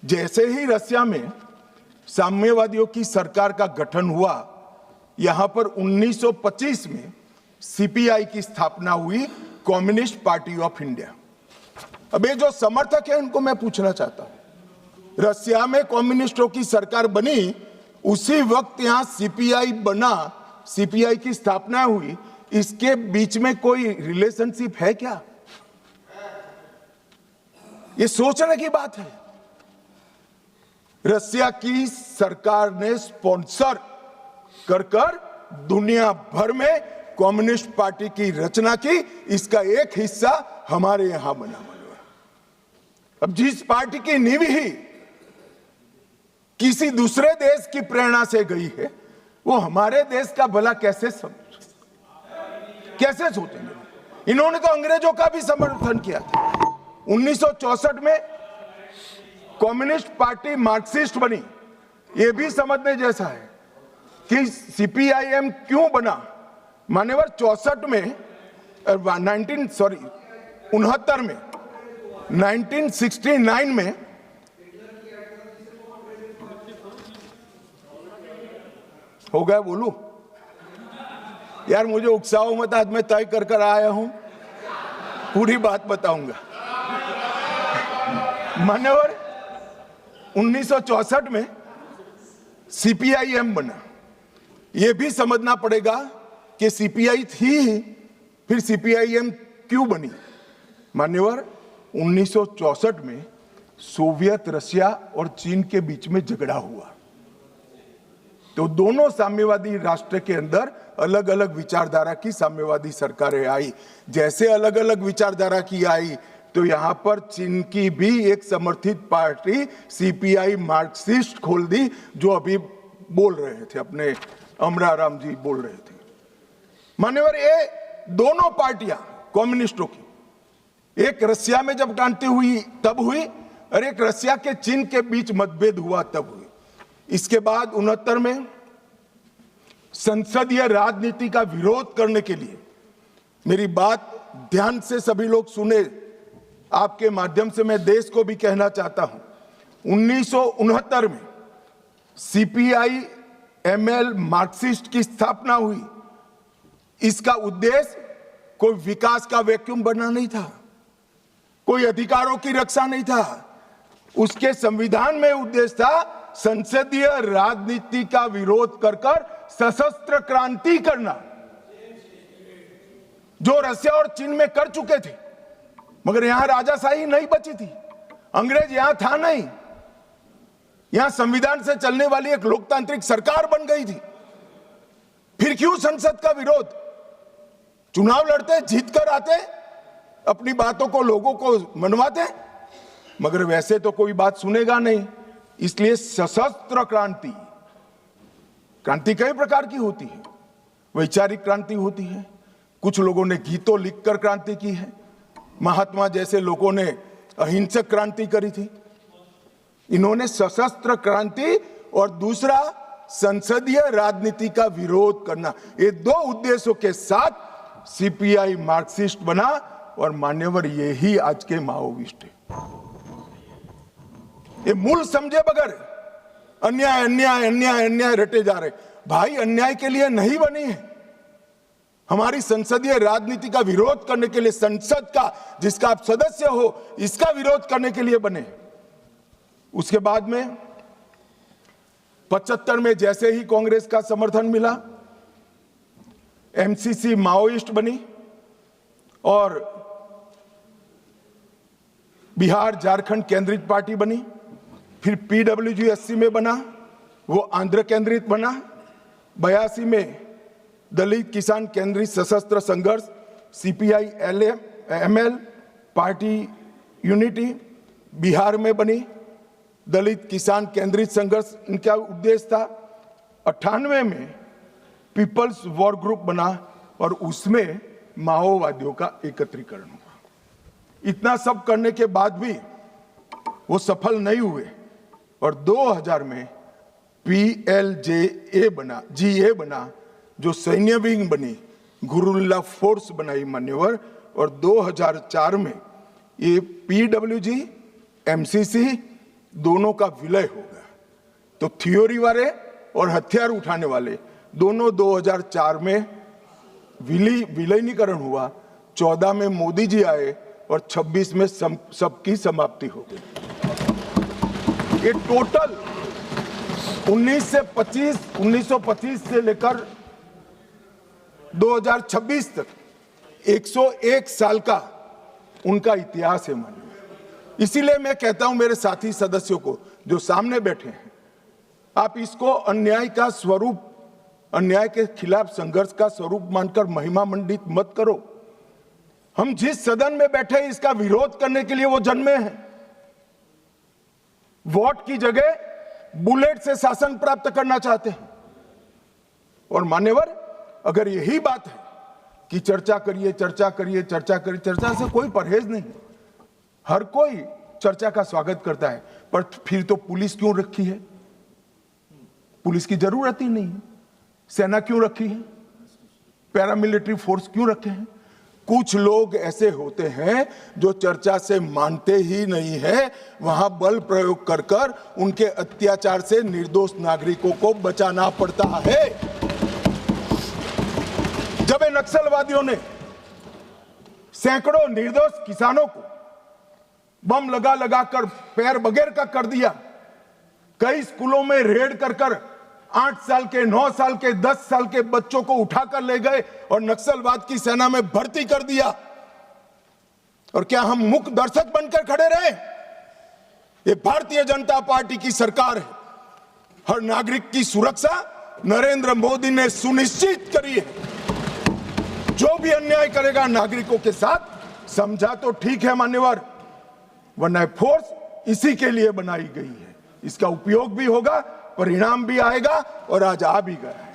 जैसे ही रसिया में साम्यवादियों की सरकार का गठन हुआ, यहां पर 1925 में सीपीआई की स्थापना हुई, कम्युनिस्ट पार्टी ऑफ इंडिया। अब ये जो समर्थक है उनको मैं पूछना चाहता हूं, रसिया में कम्युनिस्टों की सरकार बनी, उसी वक्त यहां सीपीआई बना, सीपीआई की स्थापना हुई, इसके बीच में कोई रिलेशनशिप है क्या? ये सोचने की बात है। रसिया की सरकार ने स्पॉन्सर कर कर दुनिया भर में कम्युनिस्ट पार्टी की रचना की, इसका एक हिस्सा हमारे यहां बना। अब जिस पार्टी की नींव ही किसी दूसरे देश की प्रेरणा से गई है, वो हमारे देश का भला कैसे सोचेंगे? इन्होंने तो अंग्रेजों का भी समर्थन किया था। 1964 में कम्युनिस्ट पार्टी मार्क्सिस्ट बनी। ये भी समझने जैसा है कि सीपीआईएम क्यों बना। मान्यवर 64 में 1969 में हो गया। बोलूं यार, मुझे उकसाओ मत, आज मैं तय कर कर आया हूं, पूरी बात बताऊंगा। मान्यवर 1964 में सीपीआईएम बना। यह भी समझना पड़ेगा कि सीपीआई थी, फिर सीपीआईएम क्यों बनी। मान्यवर 1964 में सोवियत रशिया और चीन के बीच में झगड़ा हुआ, तो दोनों साम्यवादी राष्ट्र के अंदर अलग अलग विचारधारा की साम्यवादी सरकारें आई। जैसे अलग अलग विचारधारा की आई, तो यहां पर चीन की भी एक समर्थित पार्टी सीपीआई मार्क्सिस्ट खोल दी, जो अभी बोल रहे थे, अपने अमराराम जी बोल रहे थे। मान्यवर ये दोनों पार्टियां कम्युनिस्टों की, एक रसिया में जब क्रांति हुई तब हुई, और एक रसिया के चीन के बीच मतभेद हुआ तब हुई। इसके बाद 69 में संसदीय राजनीति का विरोध करने के लिए, मेरी बात ध्यान से सभी लोग सुने, आपके माध्यम से मैं देश को भी कहना चाहता हूं, 1969 में सीपीआई एमएल मार्क्सिस्ट की स्थापना हुई। इसका उद्देश्य कोई विकास का वैक्यूम बनना नहीं था, कोई अधिकारों की रक्षा नहीं था। उसके संविधान में उद्देश्य था संसदीय राजनीति का विरोध कर कर सशस्त्र क्रांति करना, जो रसिया और चीन में कर चुके थे। मगर यहां राजाशाही नहीं बची थी, अंग्रेज यहां था नहीं, यहां संविधान से चलने वाली एक लोकतांत्रिक सरकार बन गई थी। फिर क्यों संसद का विरोध? चुनाव लड़ते, जीत कर आते, अपनी बातों को लोगों को मनवाते, मगर वैसे तो कोई बात सुनेगा नहीं। इसलिए सशस्त्र क्रांति, क्रांति कई प्रकार की होती है। वैचारिक क्रांति होती है, कुछ लोगों ने गीतों लिखकर क्रांति की है, महात्मा जैसे लोगों ने अहिंसक क्रांति करी थी। इन्होंने सशस्त्र क्रांति और दूसरा संसदीय राजनीति का विरोध करना, ये दो उद्देश्यों के साथ सीपीआई मार्क्सिस्ट बना। और मान्यवर यही आज के माओविस्ट है। ये मूल समझे बगैर अन्याय अन्याय अन्याय अन्याय रटे जा रहे। भाई, अन्याय के लिए नहीं बनी है, हमारी संसदीय राजनीति का विरोध करने के लिए, संसद का जिसका आप सदस्य हो, इसका विरोध करने के लिए बने। उसके बाद में 75 में जैसे ही कांग्रेस का समर्थन मिला, एमसीसी माओइस्ट बनी और बिहार झारखंड केंद्रित पार्टी बनी। फिर पीडब्ल्यूजी में बना, वो आंध्र केंद्रित बना। 82 में दलित किसान केंद्रित सशस्त्र संघर्ष CPI ML party unity Bihar में बनी। दलित किसान केंद्रित संघर्ष इनका उद्देश्य था। 98 में पीपल्स वॉर ग्रुप बना और उसमें माओवादियों का एकत्रीकरण हुआ। इतना सब करने के बाद भी वो सफल नहीं हुए और 2000 में PLJA बना, GA बना, जो सैन्य विंग बनी, गुरुल्ला फोर्स बनाई मान्यवर। और 2004 में ये PWG, MCC, दोनों का विलय हो गया। तो थ्योरी वाले और हथियार उठाने वाले दोनों 2004 में विलीनीकरण हुआ, 14 में मोदी जी आए और 26 में सबकी समाप्ति हो गई। ये टोटल 1925 से लेकर 2026 तक 101 साल का उनका इतिहास है माननीय। इसीलिए मैं कहता हूं मेरे साथी सदस्यों को जो सामने बैठे हैं, आप इसको अन्याय का स्वरूप, अन्याय के खिलाफ संघर्ष का स्वरूप मानकर महिमा मंडित मत करो। हम जिस सदन में बैठे हैं इसका विरोध करने के लिए वो जन्मे हैं। वोट की जगह बुलेट से शासन प्राप्त करना चाहते हैं। और मान्यवर, अगर यही बात है कि चर्चा करिए, चर्चा करिए, चर्चा करिए, चर्चा से कोई परहेज नहीं, हर कोई चर्चा का स्वागत करता है, पर फिर तो पुलिस क्यों रखी है? पुलिस की जरूरत ही नहीं है। सेना क्यों रखी है? पैरामिलिट्री फोर्स क्यों रखे हैं? कुछ लोग ऐसे होते हैं जो चर्चा से मानते ही नहीं है, वहां बल प्रयोग कर कर उनके अत्याचार से निर्दोष नागरिकों को बचाना पड़ता है। जब इन नक्सलवादियों ने सैकड़ों निर्दोष किसानों को बम लगा लगा कर पैर बगैर का कर दिया, कई स्कूलों में रेड कर कर 8 साल के, 9 साल के, 10 साल के बच्चों को उठाकर ले गए और नक्सलवाद की सेना में भर्ती कर दिया, और क्या हम मूक दर्शक बनकर खड़े रहे? ये भारतीय जनता पार्टी की सरकार है। हर नागरिक की सुरक्षा नरेंद्र मोदी ने सुनिश्चित करी है। जो भी अन्याय करेगा नागरिकों के साथ, समझा तो ठीक है मान्यवर, वरना फोर्स इसी के लिए बनाई गई है। इसका उपयोग भी होगा, परिणाम भी आएगा, और आज आ भी गया है।